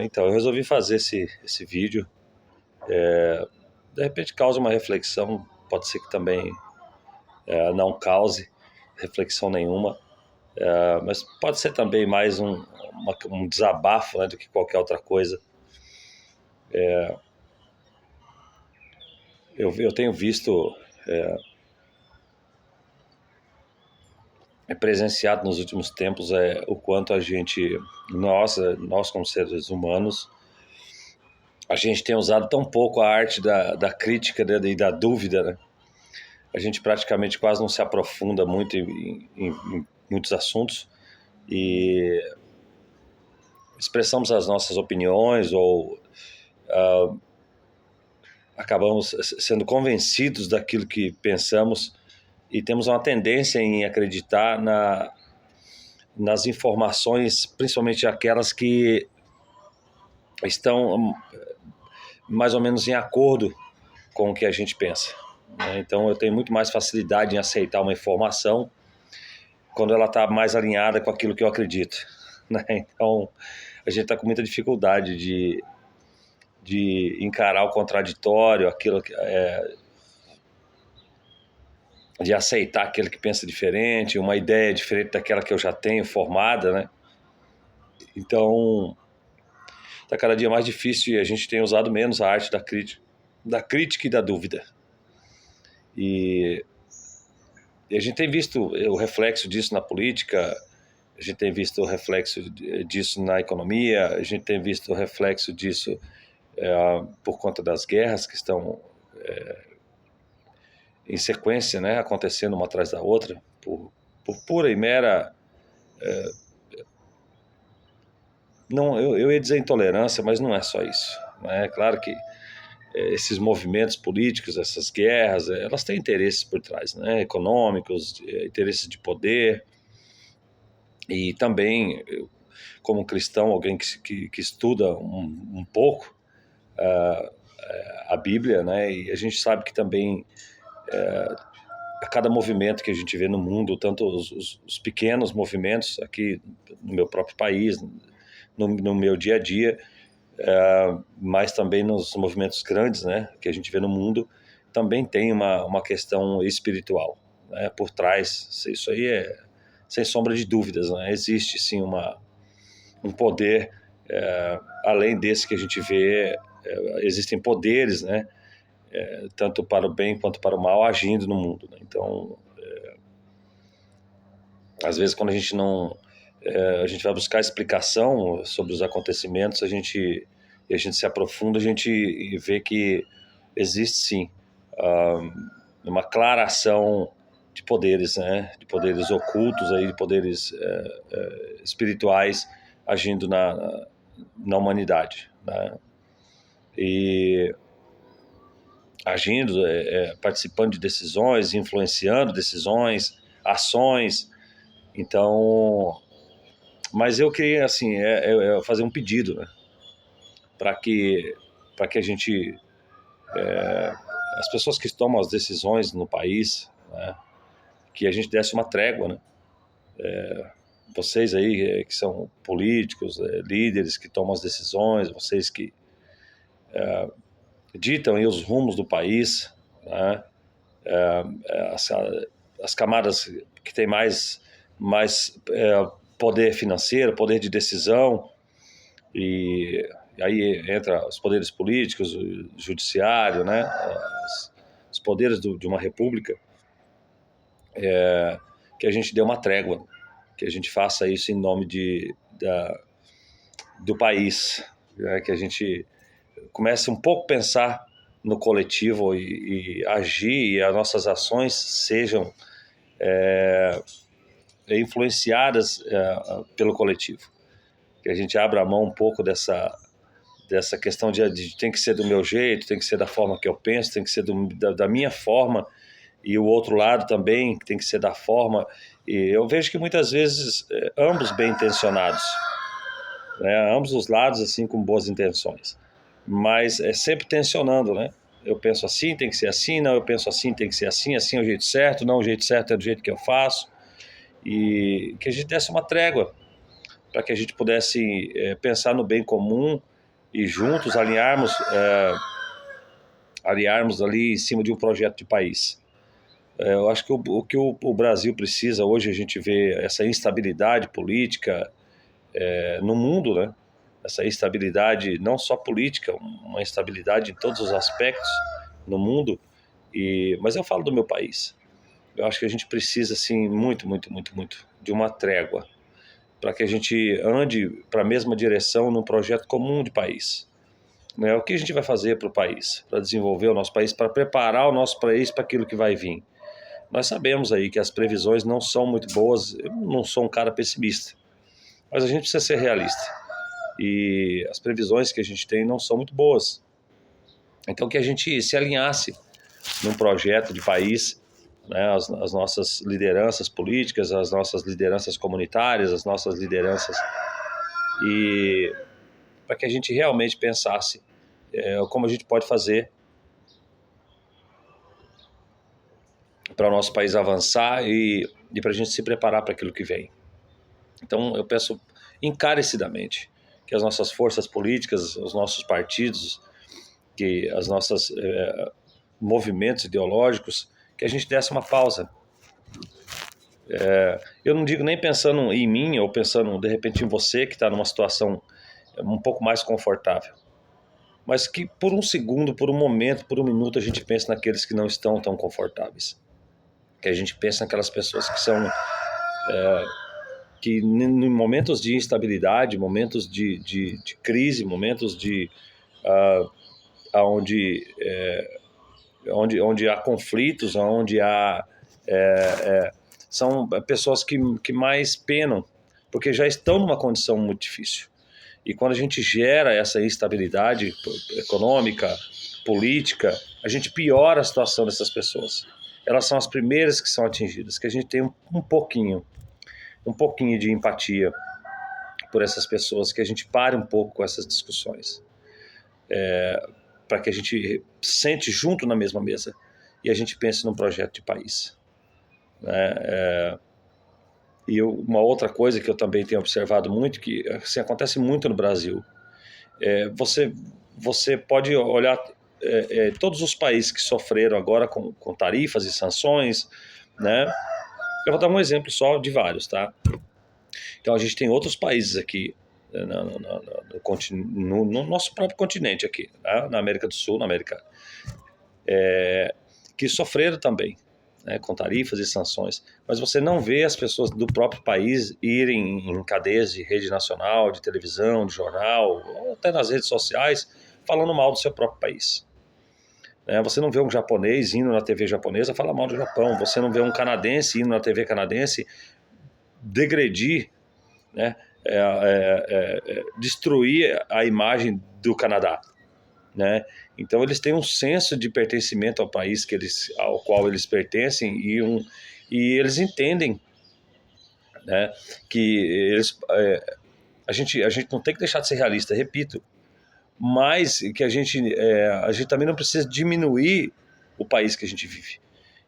Então, eu resolvi fazer esse vídeo. De repente causa uma reflexão, pode ser que também não cause reflexão nenhuma, mas pode ser também mais um desabafo, né, do que qualquer outra coisa. Eu tenho visto, presenciado nos últimos tempos o quanto nós como seres humanos, a gente tem usado tão pouco a arte da crítica, né, e da dúvida, né? A gente praticamente quase não se aprofunda muito em muitos assuntos e expressamos as nossas opiniões ou acabamos sendo convencidos daquilo que pensamos e temos uma tendência em acreditar nas informações, principalmente aquelas que estão mais ou menos em acordo com o que a gente pensa, né? Então eu tenho muito mais facilidade em aceitar uma informação quando ela está mais alinhada com aquilo que eu acredito, né? Então a gente está com muita dificuldade de encarar o contraditório, de aceitar aquele que pensa diferente, uma ideia diferente daquela que eu já tenho formada, né? Então está cada dia mais difícil e a gente tem usado menos a arte da crítica e da dúvida. E a gente tem visto o reflexo disso na política, a gente tem visto o reflexo disso na economia, a gente tem visto o reflexo disso por conta das guerras que estão em sequência, né, acontecendo uma atrás da outra, por pura e mera... não, eu ia dizer intolerância, mas não é só isso, né? É claro que esses movimentos políticos, essas guerras, elas têm interesses por trás, né? Econômicos, interesses de poder. E também, como cristão, alguém que estuda um pouco a Bíblia, né? E a gente sabe que também a cada movimento que a gente vê no mundo, tanto os pequenos movimentos aqui no meu próprio país, no meu dia a dia, mas também nos movimentos grandes, né, que a gente vê no mundo, também tem uma questão espiritual, né, por trás. Isso aí sem sombra de dúvidas, né? Existe sim um poder além desse que a gente vê. Existem poderes, né, tanto para o bem quanto para o mal agindo no mundo, né? Então, às vezes quando a gente não a gente vai buscar explicação sobre os acontecimentos, a gente se aprofunda, a gente vê que existe sim uma clara ação de poderes, né, de poderes ocultos aí, de poderes espirituais agindo na humanidade, né? E agindo, participando de decisões, influenciando decisões, ações. Então, mas eu queria assim fazer um pedido, né, para que a gente, as pessoas que tomam as decisões no país, né, que a gente desse uma trégua, né? Vocês aí que são políticos, líderes que tomam as decisões, vocês que ditam aí os rumos do país, né? As camadas que têm mais poder financeiro, poder de decisão, e aí entra os poderes políticos, o judiciário, né? Os poderes de uma república, que a gente dê uma trégua, que a gente faça isso em nome do país, né? Que a gente comece um pouco a pensar no coletivo e agir, e as nossas ações sejam influenciadas pelo coletivo. Que a gente abra a mão um pouco dessa questão de tem que ser do meu jeito, tem que ser da forma que eu penso, tem que ser da minha forma, e o outro lado também tem que ser da forma. E eu vejo que muitas vezes ambos bem intencionados, né, ambos os lados assim com boas intenções, mas é sempre tensionando, né? Eu penso assim, tem que ser assim, não, eu penso assim, tem que ser assim, assim é o jeito certo, não, o jeito certo é do jeito que eu faço, e que a gente desse uma trégua para que a gente pudesse pensar no bem comum e juntos alinharmos ali em cima de um projeto de país. Eu acho que o que o Brasil precisa hoje, a gente vê essa instabilidade política no mundo, né? Essa instabilidade não só política, uma instabilidade em todos os aspectos no mundo. Mas eu falo do meu país. Eu acho que a gente precisa, assim, muito, muito, muito, muito, de uma trégua para que a gente ande para a mesma direção num projeto comum de país. Né? O que a gente vai fazer para o país, para desenvolver o nosso país, para preparar o nosso país para aquilo que vai vir? Nós sabemos aí que as previsões não são muito boas. Eu não sou um cara pessimista, mas a gente precisa ser realista. E as previsões que a gente tem não são muito boas. Então que a gente se alinhasse num projeto de país, né, as nossas lideranças políticas, as nossas lideranças comunitárias, as nossas lideranças, e para que a gente realmente pensasse como a gente pode fazer para o nosso país avançar e para a gente se preparar para aquilo que vem. Então eu peço encarecidamente que as nossas forças políticas, os nossos partidos, que as nossas movimentos ideológicos, que a gente desse uma pausa. Eu não digo nem pensando em mim ou pensando de repente em você que está numa situação um pouco mais confortável, mas que por um segundo, por um momento, por um minuto a gente pense naqueles que não estão tão confortáveis, que a gente pense naquelas pessoas que são que em momentos de instabilidade, momentos de crise, momentos onde há conflitos, onde há são pessoas que mais penam, porque já estão numa condição muito difícil. E quando a gente gera essa instabilidade econômica, política, a gente piora a situação dessas pessoas. Elas são as primeiras que são atingidas, que a gente tem um pouquinho de empatia por essas pessoas, que a gente pare um pouco com essas discussões, para que a gente sente junto na mesma mesa e a gente pense num projeto de país. Uma outra coisa que eu também tenho observado muito, que assim, acontece muito no Brasil, você pode olhar todos os países que sofreram agora com tarifas e sanções, né? Eu vou dar um exemplo só de vários, tá? Então a gente tem outros países aqui no nosso próprio continente aqui, tá? Na América do Sul, na América, que sofreram também, né, com tarifas e sanções, mas você não vê as pessoas do próprio país irem em cadeias de rede nacional, de televisão, de jornal, ou até nas redes sociais, falando mal do seu próprio país. Você não vê um japonês indo na TV japonesa falar mal do Japão, você não vê um canadense indo na TV canadense degredir, né, destruir a imagem do Canadá, né? Então eles têm um senso de pertencimento ao país ao qual eles pertencem e eles entendem, né, que a gente não tem que deixar de ser realista, repito, mas que a gente também não precisa diminuir o país que a gente vive.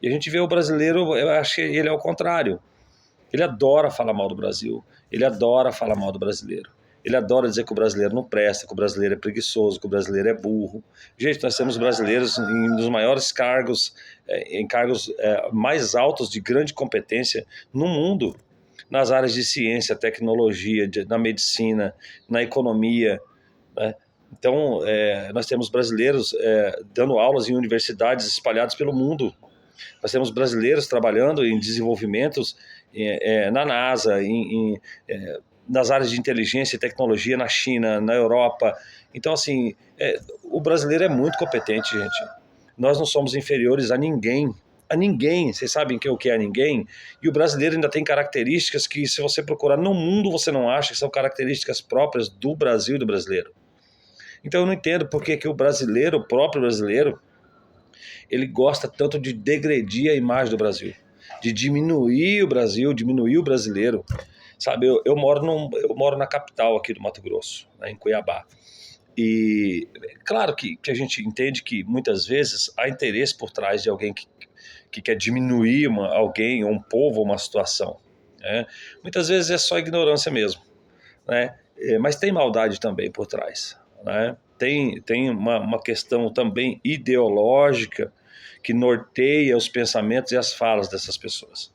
E a gente vê o brasileiro, eu acho que ele é o contrário. Ele adora falar mal do Brasil, ele adora falar mal do brasileiro. Ele adora dizer que o brasileiro não presta, que o brasileiro é preguiçoso, que o brasileiro é burro. Gente, nós temos brasileiros em um dos maiores cargos, em cargos mais altos de grande competência no mundo, nas áreas de ciência, tecnologia, na medicina, na economia, né? Então, nós temos brasileiros dando aulas em universidades espalhadas pelo mundo. Nós temos brasileiros trabalhando em desenvolvimentos na NASA, nas áreas de inteligência e tecnologia na China, na Europa. Então, assim, o brasileiro é muito competente, gente. Nós não somos inferiores a ninguém. A ninguém. Vocês sabem o que é ninguém? E o brasileiro ainda tem características que, se você procurar no mundo, você não acha, que são características próprias do Brasil e do brasileiro. Então, eu não entendo por que o brasileiro, o próprio brasileiro, ele gosta tanto de degredir a imagem do Brasil, de diminuir o Brasil, diminuir o brasileiro. Sabe, eu moro na capital aqui do Mato Grosso, né, em Cuiabá. E claro que a gente entende que muitas vezes há interesse por trás de alguém que quer diminuir alguém, ou um povo, ou uma situação, né? Muitas vezes é só ignorância mesmo. né? Mas tem maldade também por trás, né? Tem uma questão também ideológica que norteia os pensamentos e as falas dessas pessoas,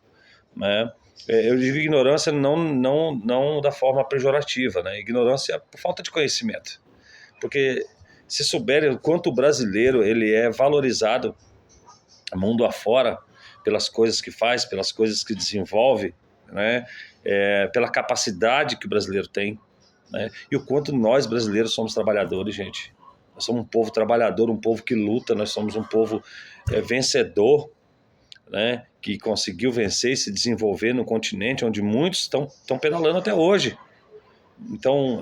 né? Eu digo ignorância não da forma pejorativa, né? Ignorância por falta de conhecimento, porque se souberem o quanto o brasileiro ele é valorizado mundo afora pelas coisas que faz, pelas coisas que desenvolve, né? Pela capacidade que o brasileiro tem, né? E o quanto nós brasileiros somos trabalhadores, gente. Nós somos um povo trabalhador, um povo que luta, nós somos um povo vencedor, né? Que conseguiu vencer e se desenvolver no continente onde muitos estão pedalando até hoje. Então,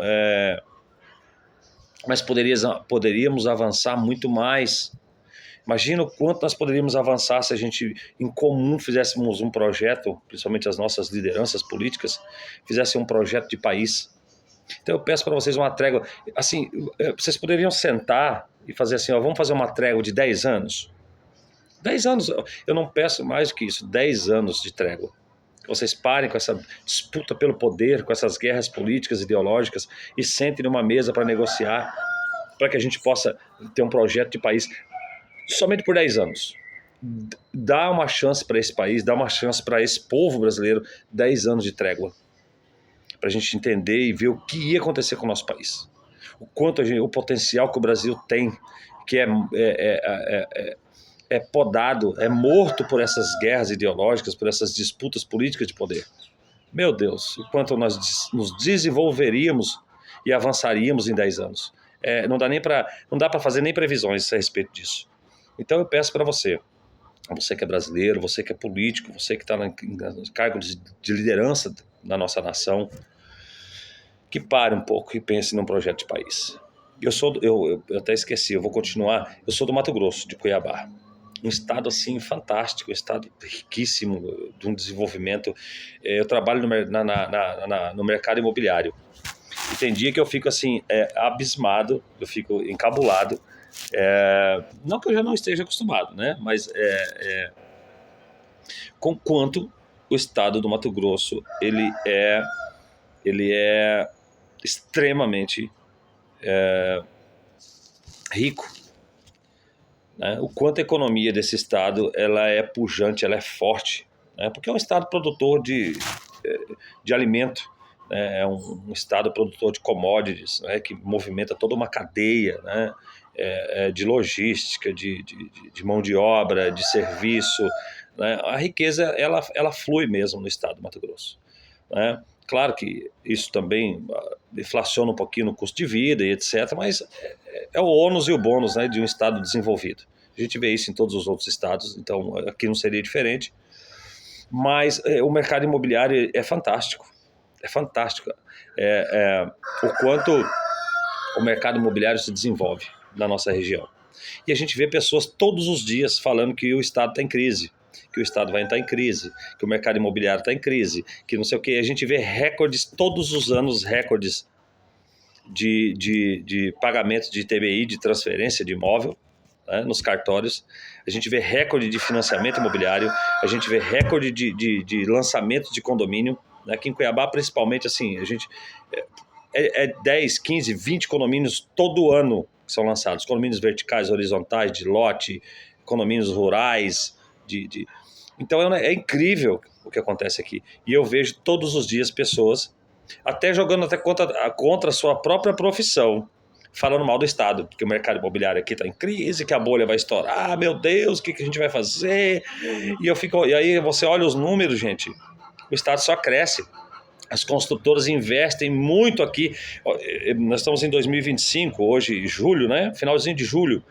mas poderíamos avançar muito mais. Imagina o quanto nós poderíamos avançar se a gente, em comum, fizéssemos um projeto, principalmente as nossas lideranças políticas, fizessem um projeto de país. Então eu peço para vocês uma trégua. Assim, vocês poderiam sentar e fazer assim, ó, vamos fazer uma trégua de 10 anos? 10 anos, eu não peço mais do que isso, 10 anos de trégua. Que vocês parem com essa disputa pelo poder, com essas guerras políticas, ideológicas, e sentem numa mesa para negociar, para que a gente possa ter um projeto de país somente por 10 anos. Dá uma chance para esse país, dá uma chance para esse povo brasileiro, 10 anos de trégua, para a gente entender e ver o que ia acontecer com o nosso país. O quanto o potencial que o Brasil tem, que é podado, é morto por essas guerras ideológicas, por essas disputas políticas de poder. Meu Deus, o quanto nós nos desenvolveríamos e avançaríamos em 10 anos. Não dá para fazer nem previsões a respeito disso. Então eu peço para você que é brasileiro, você que é político, você que está em cargo de liderança na nossa nação, que pare um pouco e pense num projeto de país. Eu até esqueci, eu vou continuar. Eu sou do Mato Grosso, de Cuiabá. Um estado assim fantástico, um estado riquíssimo de um desenvolvimento. Eu trabalho no mercado imobiliário. E tem dia que eu fico assim, abismado, eu fico encabulado. Não que eu já não esteja acostumado, né? Mas com quanto o estado do Mato Grosso ele é extremamente rico, né? O quanto a economia desse estado ela é pujante, ela é forte, né? Porque é um estado produtor de alimento, né? É um estado produtor de commodities, né? Que movimenta toda uma cadeia, né? De logística, de mão de obra, de serviço, né? A riqueza ela flui mesmo no estado do Mato Grosso, né? Claro que isso também inflaciona um pouquinho no custo de vida e etc., mas é o ônus e o bônus, né, de um estado desenvolvido. A gente vê isso em todos os outros estados, então aqui não seria diferente. Mas o mercado imobiliário é fantástico. É fantástico. O quanto o mercado imobiliário se desenvolve na nossa região. E a gente vê pessoas todos os dias falando que o estado está em crise, que o estado vai entrar em crise, que o mercado imobiliário está em crise, que não sei o que. A gente vê recordes, todos os anos, recordes de pagamento de ITBI, de transferência de imóvel, né, nos cartórios. A gente vê recorde de financiamento imobiliário, a gente vê recorde de lançamento de condomínio, né, aqui em Cuiabá principalmente, assim, a gente 10, 15, 20 condomínios todo ano que são lançados, condomínios verticais, horizontais, de lote, condomínios rurais, Então é incrível o que acontece aqui. E eu vejo todos os dias pessoas até jogando até contra a sua própria profissão, falando mal do Estado, porque o mercado imobiliário aqui está em crise, que a bolha vai estourar, meu Deus, o que a gente vai fazer? E aí você olha os números, gente, o Estado só cresce. As construtoras investem muito aqui. Nós estamos em 2025, hoje, julho, né? Finalzinho de julho.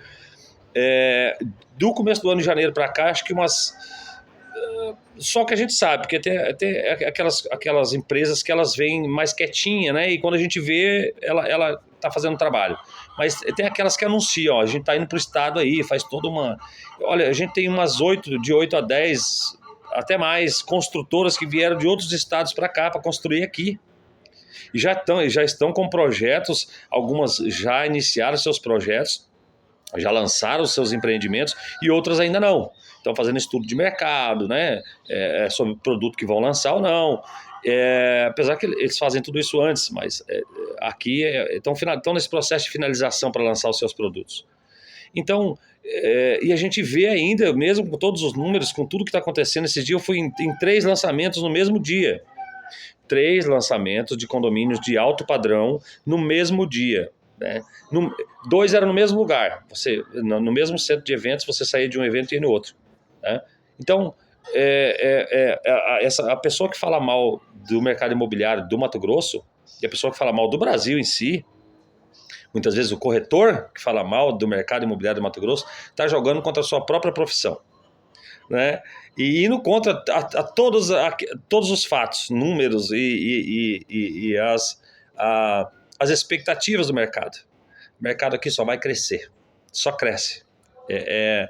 Do começo do ano de janeiro para cá, acho que só que a gente sabe, porque tem aquelas empresas que elas vêm mais quietinha, né? E quando a gente vê, ela tá fazendo trabalho. Mas tem aquelas que anunciam, ó, a gente tá indo pro estado aí, faz toda uma... Olha, a gente tem umas de 8 a 10, até mais, construtoras que vieram de outros estados para cá, para construir aqui. E já estão com projetos, algumas já iniciaram seus projetos, já lançaram os seus empreendimentos e outras ainda não. Estão fazendo estudo de mercado, né? Sobre o produto que vão lançar ou não. Apesar que eles fazem tudo isso antes, mas aqui estão nesse processo de finalização para lançar os seus produtos. Então, e a gente vê ainda, mesmo com todos os números, com tudo que está acontecendo, esse dia eu fui em 3 lançamentos no mesmo dia. 3 lançamentos de condomínios de alto padrão no mesmo dia. Né? 2 eram no mesmo lugar. No mesmo centro de eventos, você saía de um evento e ia no outro. Né? Então, a pessoa que fala mal do mercado imobiliário do Mato Grosso e a pessoa que fala mal do Brasil em si, muitas vezes o corretor que fala mal do mercado imobiliário do Mato Grosso, está jogando contra a sua própria profissão. Né? E indo contra todos os fatos, números e as expectativas do mercado. O mercado aqui só vai crescer, só cresce. É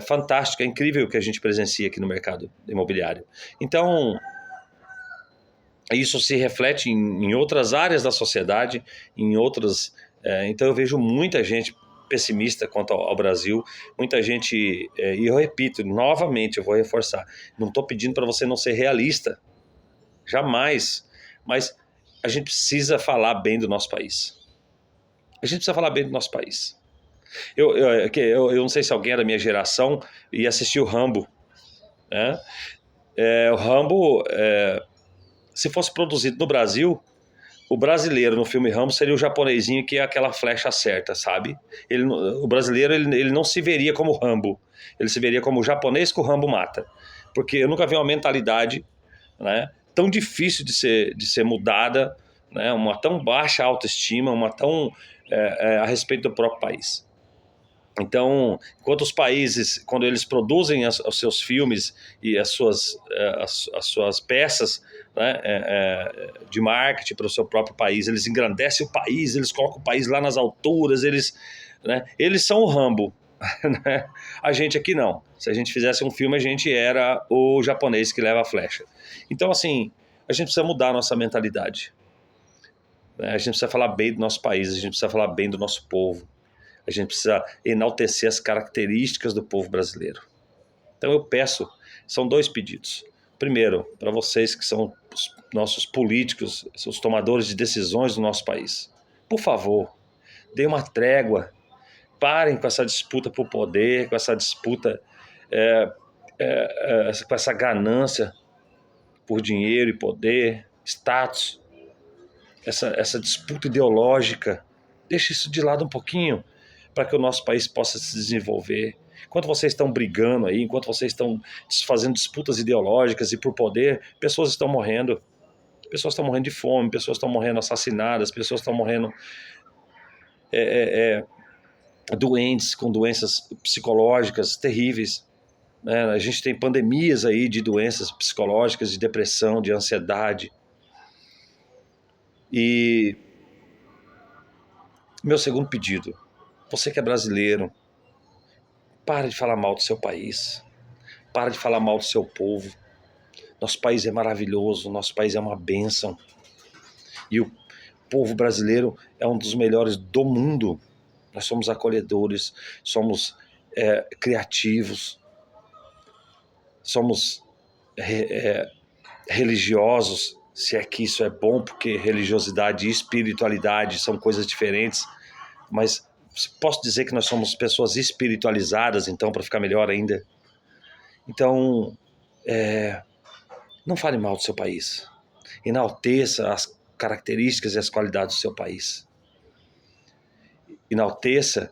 fantástico, é incrível o que a gente presencia aqui no mercado imobiliário. Então, isso se reflete em outras áreas da sociedade, em outras. Então, eu vejo muita gente pessimista quanto ao Brasil, muita gente, e eu repito, novamente, eu vou reforçar, não estou pedindo para você não ser realista, jamais, mas a gente precisa falar bem do nosso país. A gente precisa falar bem do nosso país. Eu não sei se alguém é da minha geração e assistiu Rambo. Né? O Rambo, se fosse produzido no Brasil, o brasileiro no filme Rambo seria o japonesinho que é aquela flecha certa, sabe? O brasileiro ele não se veria como Rambo, ele se veria como o japonês que o Rambo mata. Porque eu nunca vi uma mentalidade, né, tão difícil de ser mudada, né, uma tão baixa autoestima, uma tão a respeito do próprio país. Então, enquanto os países, quando eles produzem os seus filmes e as suas peças, né, de marketing para o seu próprio país, eles engrandecem o país, eles colocam o país lá nas alturas, eles são o Rambo. Né? A gente aqui não. Se a gente fizesse um filme, a gente era o japonês que leva a flecha. Então, assim, a gente precisa mudar a nossa mentalidade. Né? A gente precisa falar bem do nosso país, a gente precisa falar bem do nosso povo. A gente precisa enaltecer as características do povo brasileiro. Então eu peço, são 2 pedidos. Primeiro, para vocês que são os nossos políticos, os tomadores de decisões do nosso país. Por favor, deem uma trégua, parem com essa disputa por poder, com essa disputa, com essa ganância por dinheiro e poder, status, essa disputa ideológica. Deixe isso de lado um pouquinho, para que o nosso país possa se desenvolver. Enquanto vocês estão brigando aí, enquanto vocês estão fazendo disputas ideológicas e por poder, pessoas estão morrendo. Pessoas estão morrendo de fome, pessoas estão morrendo assassinadas, pessoas estão morrendo doentes, com doenças psicológicas terríveis. Né? A gente tem pandemias aí de doenças psicológicas, de depressão, de ansiedade. E meu segundo pedido, você que é brasileiro, para de falar mal do seu país. Para de falar mal do seu povo. Nosso país é maravilhoso, nosso país é uma bênção. E o povo brasileiro é um dos melhores do mundo. Nós somos acolhedores, somos criativos, somos religiosos, se é que isso é bom, porque religiosidade e espiritualidade são coisas diferentes, mas posso dizer que nós somos pessoas espiritualizadas, então, para ficar melhor ainda. Então, não fale mal do seu país. Enalteça as características e as qualidades do seu país. Enalteça,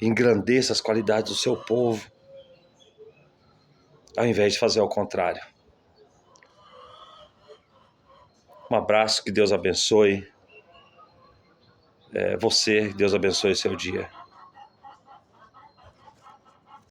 engrandeça as qualidades do seu povo, ao invés de fazer ao contrário. Um abraço, que Deus abençoe você, Deus abençoe o seu dia.